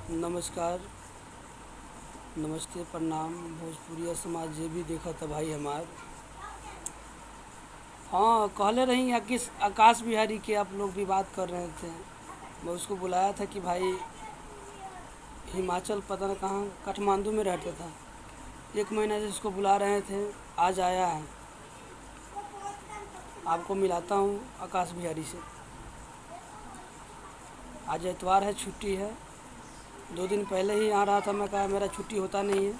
नमस्कार, नमस्ते, प्रणाम। भोजपुरिया समाज जे भी देखा था भाई हमार। हाँ, कहले रही आकाश बिहारी के आप लोग भी बात कर रहे थे। मैं उसको बुलाया था कि भाई हिमाचल पता न कहाँ काठमांडू में रहता था। 1 महीना से उसको बुला रहे थे, आज आया है। आपको मिलाता हूँ आकाश बिहारी से। आज इतवार है, छुट्टी है। 2 दिन पहले ही आ रहा था, मैं कहा मेरा छुट्टी होता नहीं है,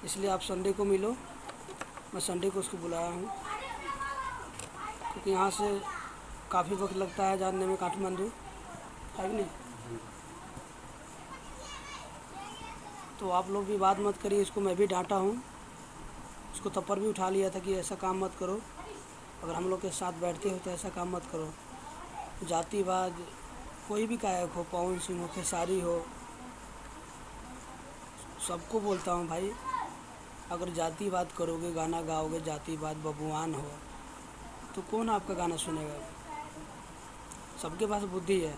इसलिए आप संडे को मिलो। मैं संडे को उसको बुलाया हूँ क्योंकि यहाँ से काफ़ी वक्त लगता है जानने में काठमांडू, है कि नहीं। तो आप लोग भी बात मत करिए, इसको मैं भी डांटा हूँ। उसको थप्पड़ भी उठा लिया था कि ऐसा काम मत करो, अगर हम लोग के साथ बैठते हो तो ऐसा काम मत करो। जातिवाद कोई भी गायक हो, पवन सिंह हो, खेसारी हो, सबको बोलता हूँ भाई, अगर जातिवाद करोगे, गाना गाओगे जातिवाद बबुआन हो, तो कौन आपका गाना सुनेगा। सबके पास बुद्धि है।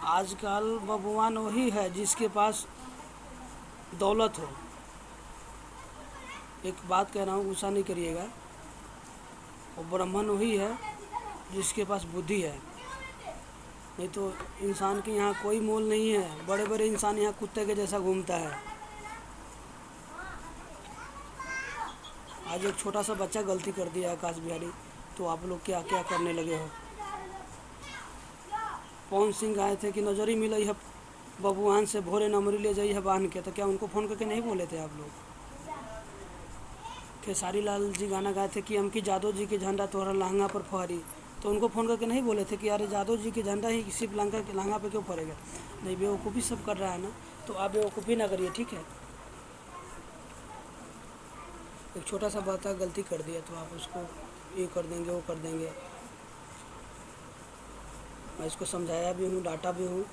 आजकल बबुआन वही है जिसके पास दौलत हो। एक बात कह रहा हूँ, गुस्सा नहीं करिएगा। और ब्राह्मण वही है जिसके पास बुद्धि है। नहीं तो इंसान के यहाँ कोई मोल नहीं है। बड़े बड़े इंसान यहाँ कुत्ते के जैसा घूमता है। आज एक छोटा सा बच्चा गलती कर दिया आकाश बिहारी, तो आप लोग क्या क्या करने लगे हो। पवन सिंह आए थे कि नजरी मिलई है बबुआन से, भोरे नमरी ले जाई है बांध के, तो क्या उनको फ़ोन करके नहीं बोले थे आप लोग। खेसारी लाल जी गाना गाए थे कि हमकी जादव जी के झंडा तोहरा लहंगा पर फहरी, तो उनको फ़ोन करके नहीं बोले थे कि अरे जादव जी के झंडा ही सिर्फ लहंगा पे क्यों फहरेगा। नहीं, बेवकूफ़ी सब कर रहा है ना, तो आप बेवकूफ़ी ना करिए, ठीक है। एक छोटा सा बात है, गलती कर दिया तो आप उसको ये कर देंगे, वो कर देंगे। मैं इसको समझाया भी हूँ, डांटा भी हूँ।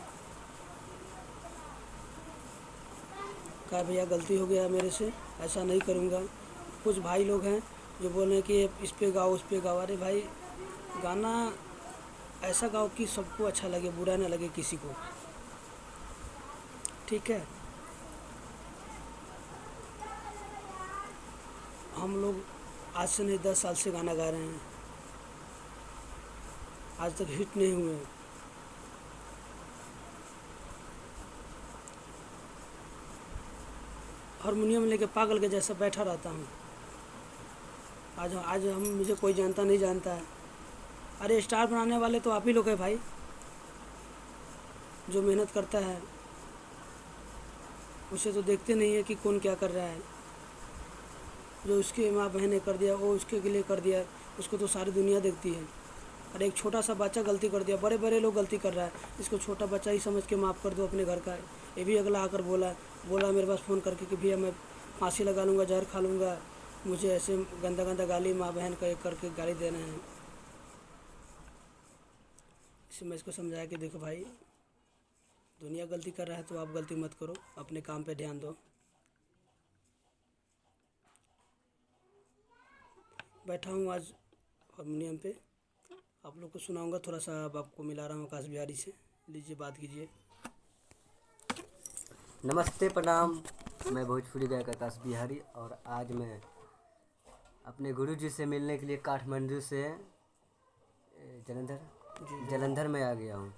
कहा भैया गलती हो गया मेरे से, ऐसा नहीं करूँगा। कुछ भाई लोग हैं जो बोल रहे हैं कि इस पे गाओ, उस पे गाओ। अरे भाई, गाना ऐसा गाओ कि सबको अच्छा लगे, बुरा ना लगे किसी को, ठीक है। हम लोग आज से नहीं 10 साल से गाना गा रहे हैं, आज तक हिट नहीं हुए। हारमोनियम लेके पागल के जैसा बैठा रहता हूँ। आज आज हम मुझे कोई जानता नहीं जानता है। अरे स्टार बनाने वाले तो आप ही लोग हैं भाई। जो मेहनत करता है उसे तो देखते नहीं है कि कौन क्या कर रहा है। जो उसके माँ बहन ने कर दिया वो उसके लिए कर दिया, उसको तो सारी दुनिया देखती है। अरे एक छोटा सा बच्चा गलती कर दिया, बड़े बड़े लोग गलती कर रहा है, इसको छोटा बच्चा ही समझ के माफ़ कर दो अपने घर का। ये भी अगला आकर बोला मेरे पास फ़ोन करके कि भैया मैं फांसी लगा लूँगा, जहर खा लूँगा, मुझे ऐसे गंदा गंदा गाली माँ बहन का एक करके गाली दे रहे हैं। इससे मैं इसको समझाया कि देखो भाई, दुनिया गलती कर रहा है तो आप गलती मत करो, अपने काम पे ध्यान दो। बैठा हूँ आज हारमोनियम पे, आप लोग को सुनाऊंगा थोड़ा सा। अब आपको मिला रहा हूँ आकाश बिहारी से, लीजिए बात कीजिए। नमस्ते, प्रणाम। मैं भोजपुरी गायक आकाश बिहारी, और आज मैं अपने गुरुजी से मिलने के लिए काठमांडू से जलंधर में आ गया हूँ।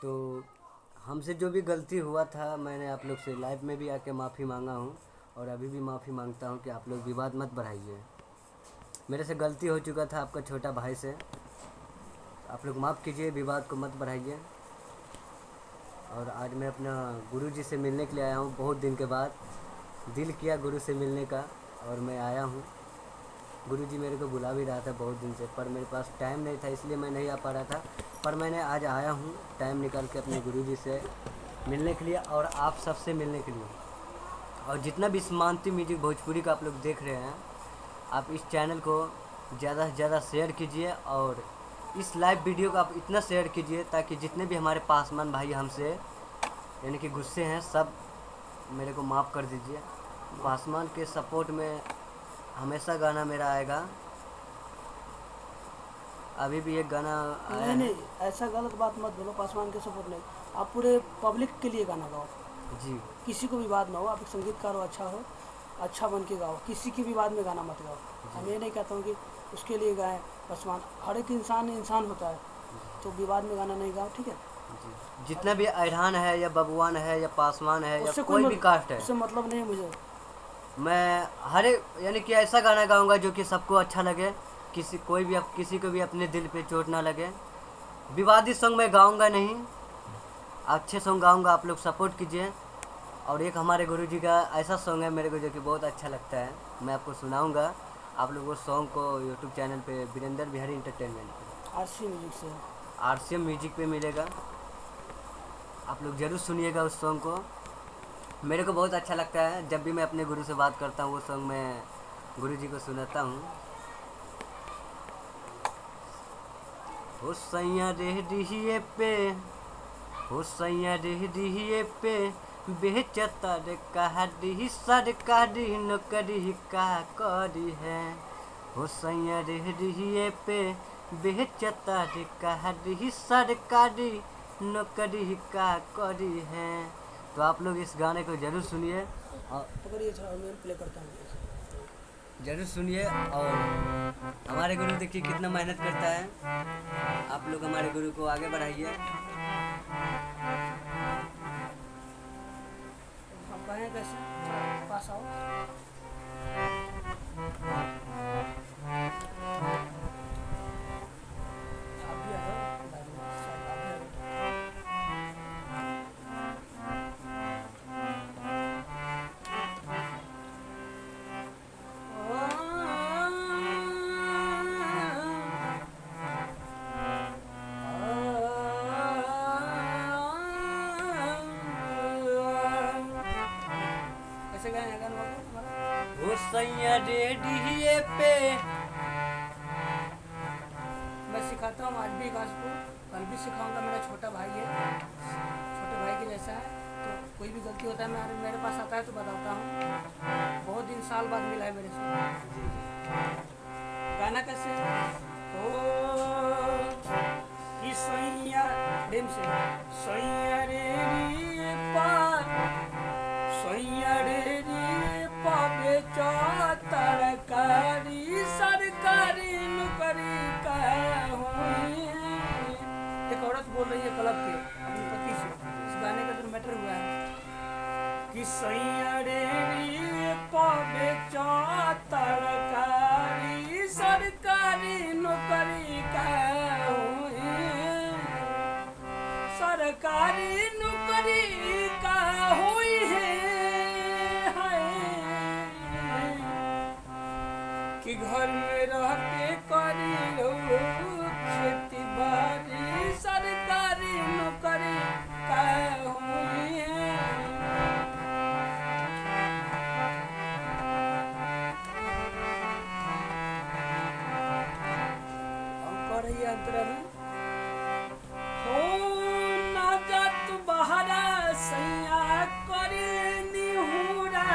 तो हमसे जो भी गलती हुआ था, मैंने आप लोग से लाइव में भी आके माफ़ी मांगा हूँ, और अभी भी माफ़ी मांगता हूँ कि आप लोग विवाद मत बढ़ाइए। मेरे से गलती हो चुका था आपका छोटा भाई से, आप लोग माफ़ कीजिए, विवाद को मत बढ़ाइए। और आज मैं अपना गुरुजी से मिलने के लिए आया हूँ, बहुत दिन के बाद दिल किया गुरु से मिलने का, और मैं आया हूँ। गुरुजी मेरे को बुला भी रहा था बहुत दिन से, पर मेरे पास टाइम नहीं था, इसलिए मैं नहीं आ पा रहा था। पर मैंने आज आया हूँ टाइम निकाल के अपने गुरुजी से मिलने के लिए, और आप सबसे मिलने के लिए। और जितना भी सीमांती म्यूजिक भोजपुरी का आप लोग देख रहे हैं, आप इस चैनल को ज़्यादा से ज़्यादा शेयर कीजिए, और इस लाइव वीडियो को आप इतना शेयर कीजिए ताकि जितने भी हमारे पासवान भाई हमसे यानी कि गुस्से हैं, सब मेरे को माफ़ कर दीजिए। पासवान के सपोर्ट में हमेशा गाना मेरा आएगा। अभी भी एक गाना आया नहीं है। नहीं, ऐसा गलत बात मत बोलो, पासवान के सपोर्ट नहीं। आप पूरे पब्लिक के लिए गाना गाओ, जी किसी को भी बात ना हो। आप एक संगीतकार हो, अच्छा बन के गाओ, किसी की भी बात में गाना मत गाओ। हम ये नहीं कहता हूँ कि उसके लिए गाएं पासवान, हर एक इंसान इंसान होता है, तो विवाद में गाना नहीं गाओ, ठीक है। जी, जितना भी अरहान है या बबुआन है या पासवान है या उससे कोई भी कास्ट है, उससे मतलब नहीं है मुझे। मैं हर एक यानी कि ऐसा गाना गाऊंगा जो कि सबको अच्छा लगे, किसी को भी अपने दिल पे चोट ना लगे। विवादित सॉन्ग मैं गाऊंगा नहीं, अच्छे सॉन्ग गाऊंगा, आप लोग सपोर्ट कीजिए। और एक हमारे गुरुजी का ऐसा सॉन्ग है मेरे को जो कि बहुत अच्छा लगता है, मैं आपको सुनाऊंगा। आप लोग उस सॉन्ग को यूट्यूब चैनल पे वीरेंद्र बिहारी इंटरटेनमेंट पे, आरसी म्यूजिक से। आरसीएम म्यूजिक पे मिलेगा, आप लोग ज़रूर सुनिएगा उस सॉन्ग को। मेरे को बहुत अच्छा लगता है, जब भी मैं अपने गुरु से बात करता हूँ वो सॉन्ग मैं गुरुजी को सुनाता हूँ। हो सैया रेहड़िए पे, हो सैया रेहड़िए पे, बेचता रे कहाड़ी सरकारी नौकरी का करी है। हो सैया रेहड़िए पे, बेचता रे कहाड़ी सरकारी नौकरी का करी है। तो आप लोग इस गाने को जरूर सुनिए और पकड़िए, थोड़ा मैं प्ले करता हूँ। जरूर सुनिए। और हमारे गुरु देखिए कितना मेहनत करता है, आप लोग हमारे गुरु को आगे बढ़ाइए। हम कहें कैसे, पास आओ। आप भी आ जाओ बाद में, शायद आप भी आ जाओ। कैसे गाएं गाना बाबू हमारा? हो सैया रेडिये पे, मैं सिखाता हूँ आज भी गाज को, कल भी सिखाऊंगा। मेरा छोटा भाई है, छोटे भाई के जैसा है, तो कोई भी गलती होता है मेरे पास आता है तो बताता हूँ। बहुत दिन साल बाद मिला है मेरे से। गाना कैसे ओ कि सैया, प्रेम से, सैया रे रे पार, सैया रे रे पावे तरकारी सरकारी नौकरी का हुई। एक औरत बोल रही है क्लब के अपने पति से, इस गाने का तो मैटर हुआ है कि सैया रे रे पावे तरकारी सरकारी नौकरी का हुई, सरकारी नौकरी का हुई है कि घर में रह के करी खेती बाड़ी सरकारी नौकरी का हुई है। हम कर रही है अंतरा में हो ना जात बहरा सैया करी हुरा,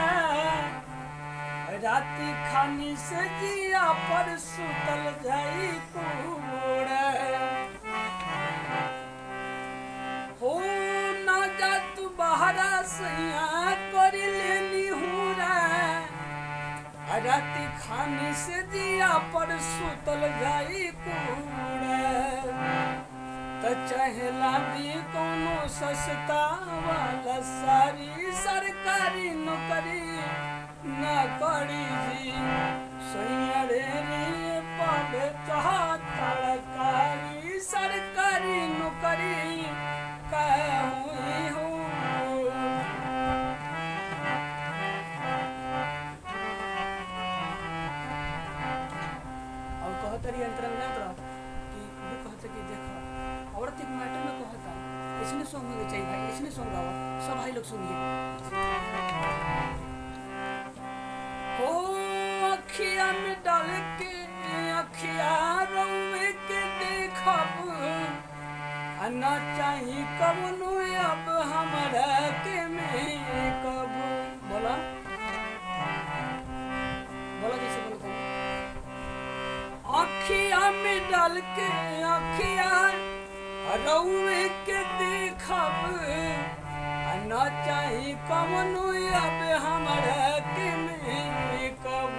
राति खानी से जिया पर सुतल जाई पूरा। हो ना जात बहरा सैया करी हुरा, राति खानी से जिया पर सुतल जाई पूरा। त चाहेला भी कोनो सस्ता वाला सारी सरकारी नौकरी न करी जी, सैया रे रे पद तरकारी सरकारी नौकरी का हुई हो। और कहते रही अंतरा में जात रहो कि वो कहते कि देखो औरत एक मैटर में कहता है, इसने सॉन्ग होना चाहिए भाई, इसने सॉन्ग गावा, सब भाई लोग सुनिए। हो अखिया में डाल के अखिया रौवे के देखब, ना चाही कवनो अब हमरा के में कब। बोला बोला जैसे बोलता है अखिया में डाल के अखिया रउए के देखब न चाही कवनो अब हमरा के मेकअप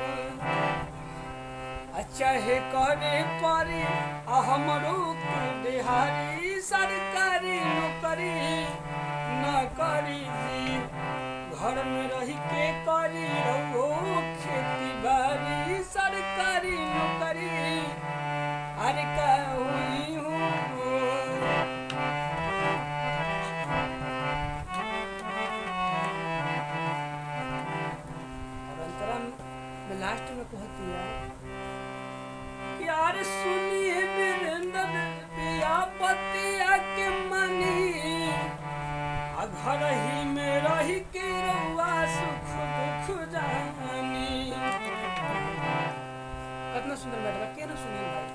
चाहे करे परी हमरो के बिहारी सरकारी नौकरी न करी जी घर में रही के करी रहो खेती बाड़ी सरकारी नौकरी अरे का हुई हूँ और अंतरम में लास्ट में कहती है यार सुनिए वीरेंद्र पिया पतिया के मनी घर ही में रही के रउआ सुख दुख जानी कितना सुंदर बैठा के ना सुनिए भाई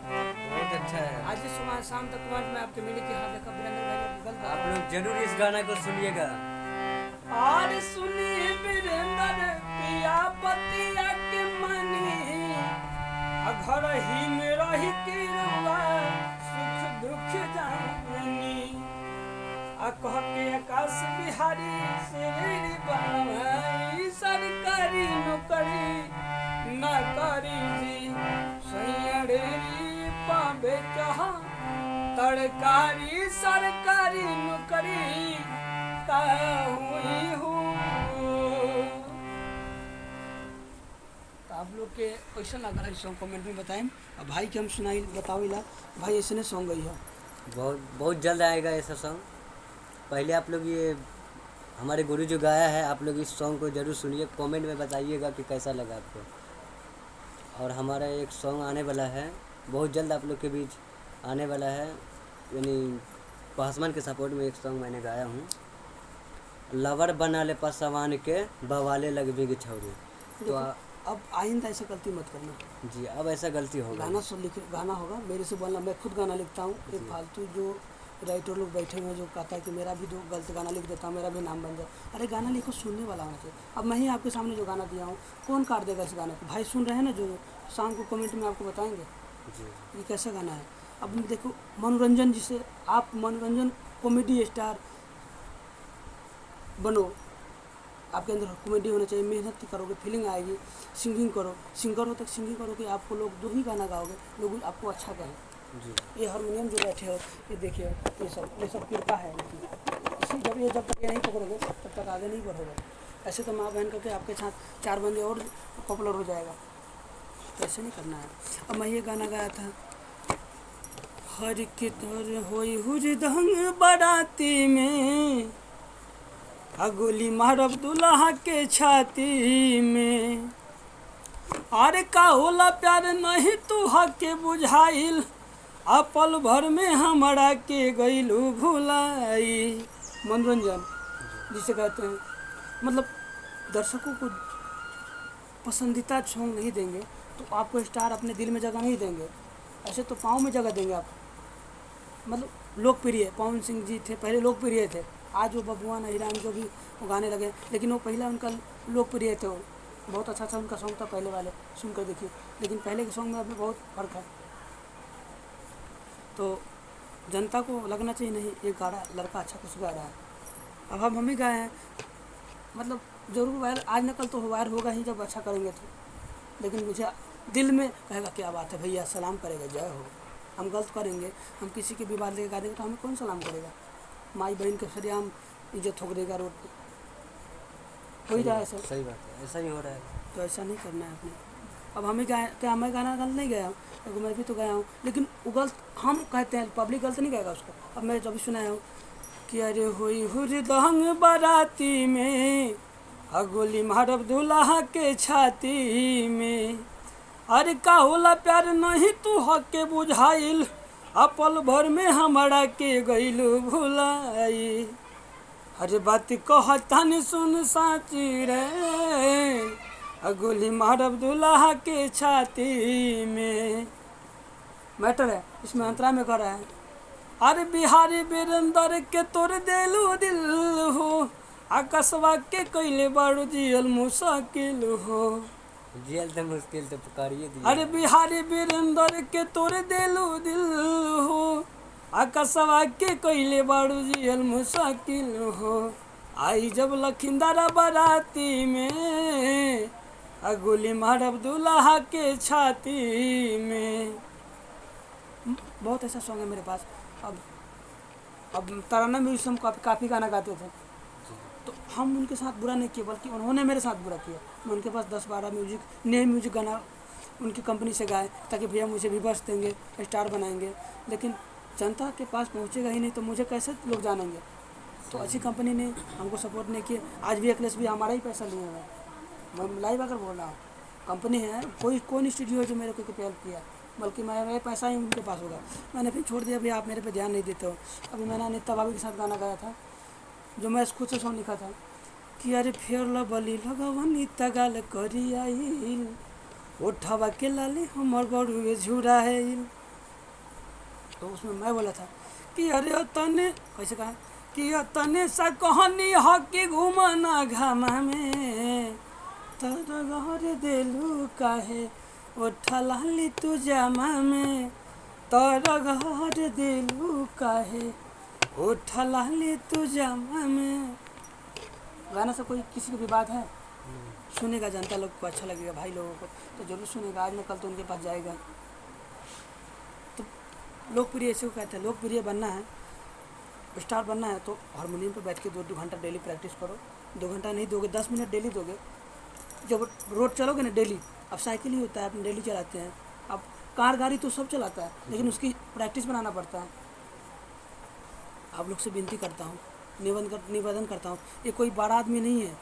बहुत अच्छा है। आज सुबह शाम तक कमेंट में आपके मिले के हाथ देखा वीरेंद्र भाई ने गूगल आप लोग जरूर इस गाना को सुनिएगा। और सुनिए वीरेंद्र पिया पतिया के मनी घर ही में रही के रउआ सुख दुख जानी कह के आकाश बिहारी से बनवाई सरकारी नौकरी न करी जी सैयरी पाबे कहा तरकारी सरकारी नौकरी का हुई हूँ। आप लोग के कैसा लगा रहा है सॉन्ग कमेंट में बताएं। अब भाई के हम सुनाई बताओ भाई ऐसे सॉन्ग गई है बहुत जल्द आएगा ऐसा सॉन्ग। पहले आप लोग ये हमारे गुरु जो गाया है आप लोग इस सॉन्ग को ज़रूर सुनिए, कमेंट में बताइएगा कि कैसा लगा आपको। और हमारा एक सॉन्ग आने वाला है बहुत जल्द आप लोग के बीच आने वाला है, यानी पासवान के सपोर्ट में एक सॉन्ग मैंने गाया हूँ। लवर बना ले पसवान के बवाले लग भी छौरी। तो अब आइंदा ऐसा गलती मत करना जी, अब ऐसा गलती होगा। गाना सुन लिखे गाना होगा मेरे से बोलना, मैं खुद गाना लिखता हूँ। ये फालतू जो राइटर लोग बैठे हुए हैं जो कहता है कि मेरा भी दो गलत गाना लिख देता हूँ मेरा भी नाम बन जाए। अरे गाना लिखो सुनने वाला होना चाहिए। अब मैं ही आपके सामने जो गाना दिया हूँ कौन काट देगा इस गाने को। भाई सुन रहे हैं ना जो शाम को कमेंट में आपको बताएंगे जी ये कैसा गाना है। अब देखो मनोरंजन, जिसे आप मनोरंजन कॉमेडी स्टार बनो, आपके अंदर कॉमेडी होना चाहिए, मेहनत करोगे फीलिंग आएगी, सिंगिंग करो, सिंगर हो तक सिंगिंग करो कि आपको लोग जो ही गाना गाओगे लोग आपको अच्छा कहें जी। ये हारमोनियम जो बैठे हो ये देखिए ये सब कृपा है इसी जब तक ये नहीं पकड़ोगे तब तक आगे नहीं बढ़ोगे। ऐसे तो माँ बहन करके आपके साथ 4 बंदे और पॉपुलर हो जाएगा, तो ऐसे नहीं करना है। अब मैं ये गाना गाया था हर के तर होई हुरदंग बाराती में गोली मारब दुल्हा के छाती में। अरे का होला प्यार नहीं तू हक के बुझाइल पल भर में हमरा के गईलू भुलाई। मनोरंजन जिसे कहते हैं, मतलब दर्शकों को पसंदीदा सॉन्ग नहीं देंगे तो आपको स्टार अपने दिल में जगह नहीं देंगे, ऐसे तो पाँव में जगह देंगे आप। मतलब लोकप्रिय पवन सिंह जी थे पहले, लोकप्रिय थे। आज वो बबुआन हिरान जो भी वो गाने लगे, लेकिन वो पहला उनका लोकप्रिय थे, वो बहुत अच्छा उनका सॉन्ग था पहले वाले, सुनकर देखिए। लेकिन पहले के सॉन्ग में अभी बहुत फ़र्क है। तो जनता को लगना चाहिए नहीं ये लड़का अच्छा कुछ गा रहा है। अब हम ही गाए हैं, मतलब ज़रूर वायर आज न कल तो वायर होगा ही जब अच्छा करेंगे तो। लेकिन मुझे दिल में कहेगा क्या बात है भैया, सलाम करेगा, जय हो। हम गलत करेंगे, हम किसी के विवाद लेकर गा देंगे तो हमें कौन सलाम करेगा। माई बहन के सरियाम इज्जत ठोक देगा रोड पे, हो ही रहा है सर। सही बात है, ऐसा ही हो रहा है। तो ऐसा नहीं करना है अपने। अब हमें क्या मैं गाना गलत नहीं गया हूँ, क्योंकि मैं भी तो गया हूँ, लेकिन वो गलत हम कहते हैं, पब्लिक गलत नहीं कहेगा उसको। अब मैं जब भी सुनाया हूँ कि अरे हुई हुरदंग बाराती में गोली मारब दुल्हा के छाती में। अरे का होला प्यार नहीं तू हक के बुझाइल पल भर में हमरा के गईलू भुलाई। अरे बात कहतन सुन साची रे गोली मारब दुल्हा के छाती में। मैटर है इसमें अंतरा में कर रहा है। अरे बिहारी वीरेंद्र के तोड़ देलू दिल हो, आकाशवा के कैले बारू जियल मुश्किल हो। जेल तो मुश्किल तो पुकारिए दिए। अरे बिहारी वीरेंद्र के तोरे दिलो दिल हो, आकाशवा के कोयले बाड़ू जियल मुसाकिल हो। आई जब लखिंदरा बाराती में, आ गोली मारब दुल्हा के छाती में। बहुत ऐसा सॉन्ग है मेरे पास। अब तराना म्यूजिक हम काफ़ी गाना गाते थे, तो हम उनके साथ बुरा नहीं किए, बल्कि उन्होंने मेरे साथ बुरा किया। मैं उनके पास 10-12 नए म्यूजिक गाना उनकी कंपनी से गाए, ताकि भैया मुझे भी बस देंगे, स्टार बनाएंगे। लेकिन जनता के पास पहुंचेगा ही नहीं तो मुझे कैसे लोग जानेंगे। तो अच्छी कंपनी ने हमको सपोर्ट नहीं किया। आज भी अखिलेश भी हमारा ही पैसा लिए हुए हैं, मैं लाइव आकर बोल रहा हूँ। कंपनी है, कोई स्टूडियो है जो मेरे को हेल्प किया, बल्कि मेरा पैसा ही उनके पास होगा। मैंने फिर छोड़ दिया, भैया आप मेरे पे ध्यान नहीं देते हो। अभी मैंने अनिता भाभी के साथ गाना गाया था, जो मैं खुद से सॉन्ग लिखा था कि अरे फेर लबली लगवनी तगाल करी आइल, ओठवा के लाली हमर बड़ुए झुराइल। तो उसमें मैं बोला था कि अरे तने कैसे कहा कि तने सा कहनी ह कि घूमना घामा में, तर घर देलू काहे ओठा लाली तू जामा में, तर घर देलू काहे ओठा लाली तू जामा में। गाना से कोई किसी को विवाद है? सुनेगा जनता लोग को, अच्छा लगेगा भाई लोगों को तो जरूर सुनेगा। आज न कल तो उनके पास जाएगा। तो लोकप्रिय ऐसे को कहते हैं, लोकप्रिय बनना है, स्टार बनना है तो हारमोनियम पे बैठ के 2-2 घंटा डेली प्रैक्टिस करो। 2 घंटा नहीं दोगे, 10 मिनट डेली दोगे। जब रोड चलोगे ना डेली, अब साइकिल ही होता है, अपन डेली चलाते हैं। अब कार गाड़ी तो सब चलाता है, लेकिन उसकी प्रैक्टिस बनाना पड़ता है। आप लोग से विनती करता हूँ, निवेदन करता हूँ, ये कोई बड़ा आदमी नहीं है,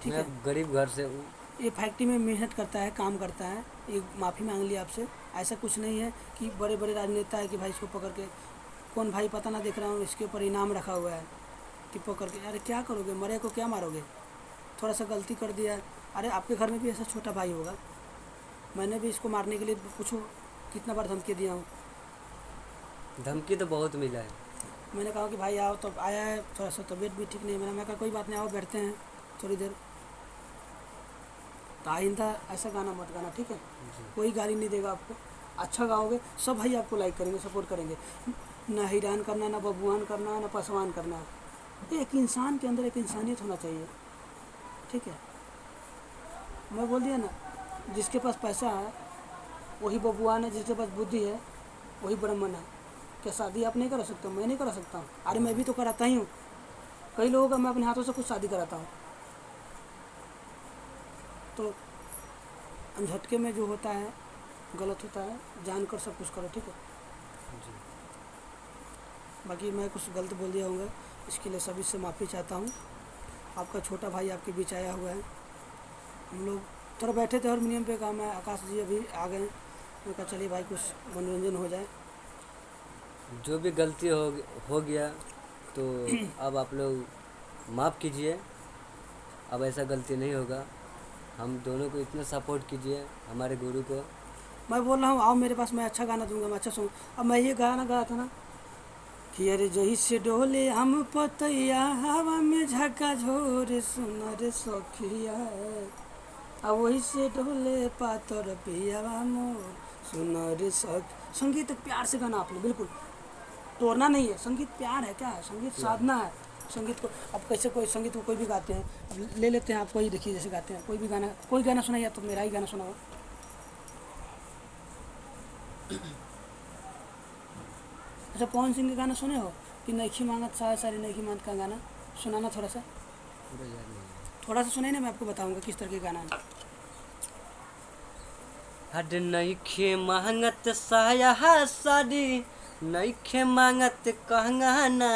ठीक है, गरीब घर से हूँ। ये फैक्ट्री में मेहनत करता है, काम करता है। ये माफ़ी मांग लिया आपसे। ऐसा कुछ नहीं है कि बड़े बड़े राजनेता है कि भाई इसको पकड़ के, कौन भाई पता ना देख रहा हूँ, इसके ऊपर इनाम रखा हुआ है कि पकड़ के। अरे क्या करोगे, मरे को क्या मारोगे? थोड़ा सा गलती कर दिया है। अरे आपके घर में भी ऐसा छोटा भाई होगा, मैंने भी इसको मारने के लिए पूछो कितना बार धमकी दिया हूँ। धमकी तो बहुत मिला है। मैंने कहा कि भाई आओ, तो आया है, थोड़ा सा तबीयत भी ठीक नहीं है मेरा। मैं कहा कोई बात नहीं, आओ बैठते हैं थोड़ी देर। तो आइंदा ऐसा गाना मत गाना, ठीक है? कोई गाली नहीं देगा आपको। अच्छा गाओगे, सब भाई आपको लाइक करेंगे, सपोर्ट करेंगे। ना हैरान करना, ना बबुआन करना, ना पसवान करना। एक इंसान के अंदर एक इंसानियत होना चाहिए, ठीक है? मैं बोल दिया ना, जिसके पास पैसा है वही बबुआन है, जिसके पास बुद्धि है वही ब्राह्मण है। क्या शादी आप नहीं करा सकते हो? मैं नहीं करा सकता हूँ। अरे मैं भी तो कराता ही हूँ। कई लोगों का मैं अपने हाथों से खुद शादी कराता हूँ। तो झटके में जो होता है गलत होता है, जानकर सब कुछ करो, ठीक है? बाकी मैं कुछ गलत बोल दिया होगा, इसके लिए सभी से माफ़ी चाहता हूँ। आपका छोटा भाई आपके बीच आया हुआ है। हम लोग थोड़ा बैठे थे हारमोनियम पे, काम है, आकाश जी अभी आ गए। मैं कहा चलिए भाई कुछ मनोरंजन हो जाए। जो भी गलती हो गया तो अब आप लोग माफ़ कीजिए, अब ऐसा गलती नहीं होगा। हम दोनों को इतना सपोर्ट कीजिए, हमारे गुरु को। मैं बोल रहा हूँ आओ मेरे पास, मैं अच्छा गाना दूंगा, मैं अच्छा सॉन्ग। अब मैं ये गाना गाया था ना कि अरे जही से डोले हम पतैया, हवा में झका झोर सुन रे सखिया, अब वही से डोले पातर पियावा मोर सुन रे सख। संगीत प्यार से गाना आपने, बिल्कुल तोड़ना नहीं है। संगीत प्यार है, क्या है? संगीत साधना है। संगीत को अब कैसे कोई संगीत को कोई भी गाते हैं, अब ले लेते हैं, आप कोई देखिए जैसे गाते हैं, कोई गाना सुनाइए, तो मेरा ही गाना सुनाओ। अच्छा पवन सिंह का गाना सुने हो कि नईखी मांगत सारी नईखी मांगत का गाना सुनाना थोड़ा सा, थोड़ा सा सुनाई ना, मैं आपको बताऊंगा किस तरह के गाना है। हड नईखे मांगत साया साड़ी, नईखे मांगत कंगना,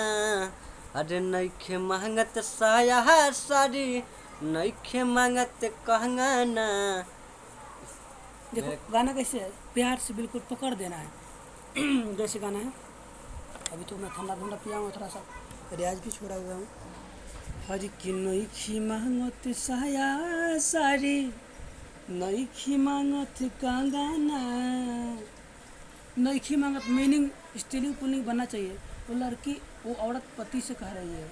अरे नईखे मांगत साया साड़ी, नईखे मांगत कंगना। देखो गाना कैसे है, प्यार से बिल्कुल पकड़ देना है। जैसे गाना है, अभी तो मैं ठंडा ठंडा पिया हूँ, थोड़ा सा रियाज भी छोड़ा हुआ हूँ। हर की नईखी मांगत साया साड़ी, नईखी मांगत कंगना। नईखी मांगत मीनिंग स्त्रीलिंग पुल्लिंग बनना चाहिए। वो लड़की, वो औरत पति से कह रही है,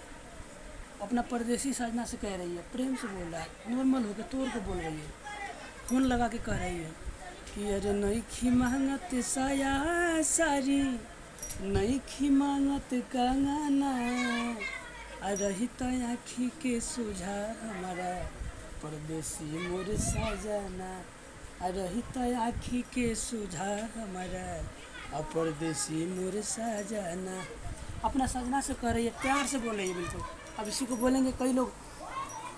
अपना परदेसी साजना से कह रही है, प्रेम से बोल रहा है, नॉर्मल होकर तोड़ के बोल रही है। फ़ोन लगा के कह रही है कि अरे नईखी मांगत साया सारी, नईखी मांगत कंगना, आ रही त आँखी के सोझा हमारा परदेसी मोर सजना, आ रही त आँखी के सोझा हमारा और परदेसी मोर सजना। अपना सजना से कह रही है, प्यार से बोल रही है बिल्कुल। अब इसी को बोलेंगे कई लोग,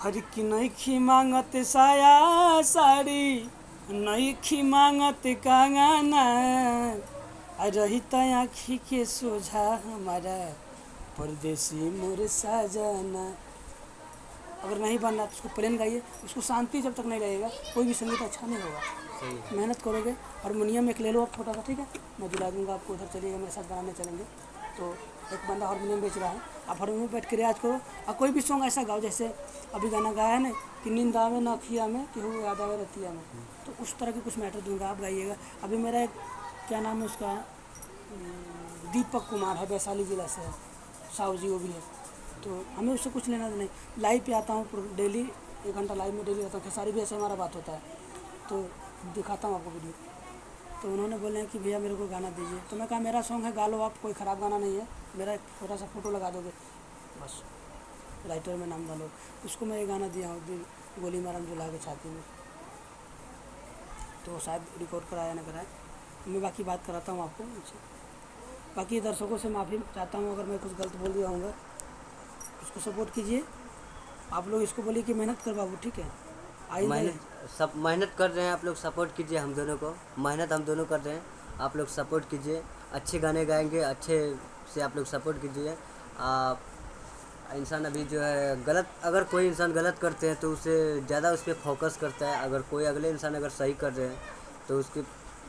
हर की नईखी मांगत साया साड़ी, नईखी मांगत कंगना, आ रही त आँखी के सोझा हमारा परदेसी मोर सजना। अगर नहीं बनना तो उसको प्लेन गाइए, उसको शांति जब तक नहीं रहेगा कोई भी संगीत अच्छा नहीं होगा। सही है। मेहनत करोगे। हारमोनियम एक ले लो आप छोटा सा, ठीक है, मैं दिला दूंगा आपको, उधर चलिएगा मेरे साथ बनाने चलेंगे। तो एक बंदा हारमोनियम बेच रहा है, आप हारमोनियम बैठ के रियाज करो और कोई भी सॉन्ग ऐसा गाओ जैसे अभी गाना गाया है ना कि नींद आवे ना अखिया में कि हो याद आवे रतिया में, तो उस तरह की कुछ मैटर दूंगा, आप गाइएगा। अभी मेरा एक क्या नाम है उसका, दीपक कुमार है, वैशाली ज़िला से है, साहू जी वो भी है, तो हमें उससे कुछ लेना नहीं। लाइव पे आता हूँ डेली, 1 घंटा लाइव में डेली रहता हूँ, खेसारी भी ऐसे हमारा बात होता है, तो दिखाता हूँ आपको वीडियो। तो उन्होंने बोले हैं कि भैया मेरे को गाना दीजिए, तो मैं कहा मेरा सॉन्ग है, गा लो आप, कोई ख़राब गाना नहीं है, मेरा एक छोटा सा फ़ोटो लगा दोगे बस, राइटर में नाम डालो। उसको मैं ये गाना दिया हूँ, गोली मारम जुला के छाती में, तो शायद रिकॉर्ड कराया ना कराया, मैं बाकी बात कराता हूँ आपको उनसे। बाकी दर्शकों से माफ़ी चाहता हूँ अगर मैं कुछ गलत बोल दिया होऊंगा, इसको सपोर्ट कीजिए। आप लोग इसको बोलिए कि मेहनत कर बाबू, ठीक है, मेहनत सब मेहनत कर रहे हैं, आप लोग सपोर्ट कीजिए हम दोनों को, मेहनत हम दोनों कर रहे हैं, आप लोग सपोर्ट कीजिए, अच्छे गाने गाएंगे, अच्छे से आप लोग सपोर्ट कीजिए। आप इंसान अभी जो है गलत, अगर कोई इंसान गलत करते हैं तो उसे ज़्यादा उस पर फोकस करता है, अगर कोई अगले इंसान अगर सही कर रहे हैं तो उसके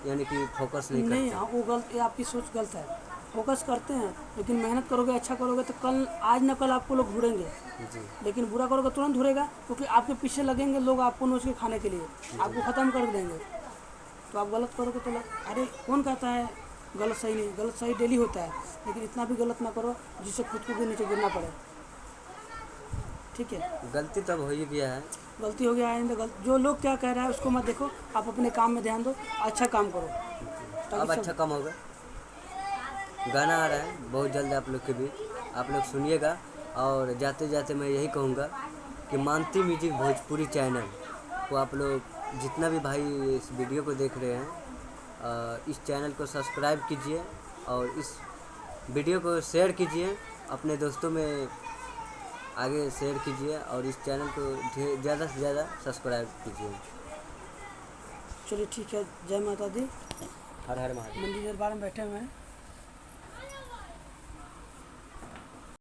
यानी कि फोकस नहीं नहीं, करते। हाँ वो गलत, ये आपकी सोच गलत है। फोकस करते हैं लेकिन मेहनत करोगे, अच्छा करोगे तो कल, आज न कल आपको लोग ढूंढेंगे। जी लेकिन बुरा करोगे तुरंत ढूंढेगा, क्योंकि आपके पीछे लगेंगे लोग आपको नोच के खाने के लिए, आपको ख़त्म कर देंगे। तो आप गलत करोगे तो अरे कौन कहता है गलत सही नहीं, गलत सही डेली होता है, लेकिन इतना भी गलत ना करो जिससे खुद को भी नीचे गिरना पड़े, ठीक है। गलती तब हो ही गया है। गलती हो गया आइंदा गलत, जो लोग क्या कह रहा है उसको मत देखो, आप अपने काम में ध्यान दो, अच्छा काम करो। अब अच्छा कम होगा, गाना आ रहा है बहुत जल्द आप लोग के बीच, आप लोग सुनिएगा। और जाते जाते मैं यही कहूँगा कि मानती म्यूजिक भोजपुरी चैनल को आप लोग जितना भी भाई इस वीडियो को देख रहे हैं, इस चैनल को सब्सक्राइब कीजिए और इस वीडियो को शेयर कीजिए, अपने दोस्तों में आगे शेयर कीजिए और इस चैनल को ज़्यादा से ज़्यादा सब्सक्राइब कीजिए। चलिए ठीक है, जय माता दी। हर हर महादेव। मंदिर दरबार में बैठे हुए हैं।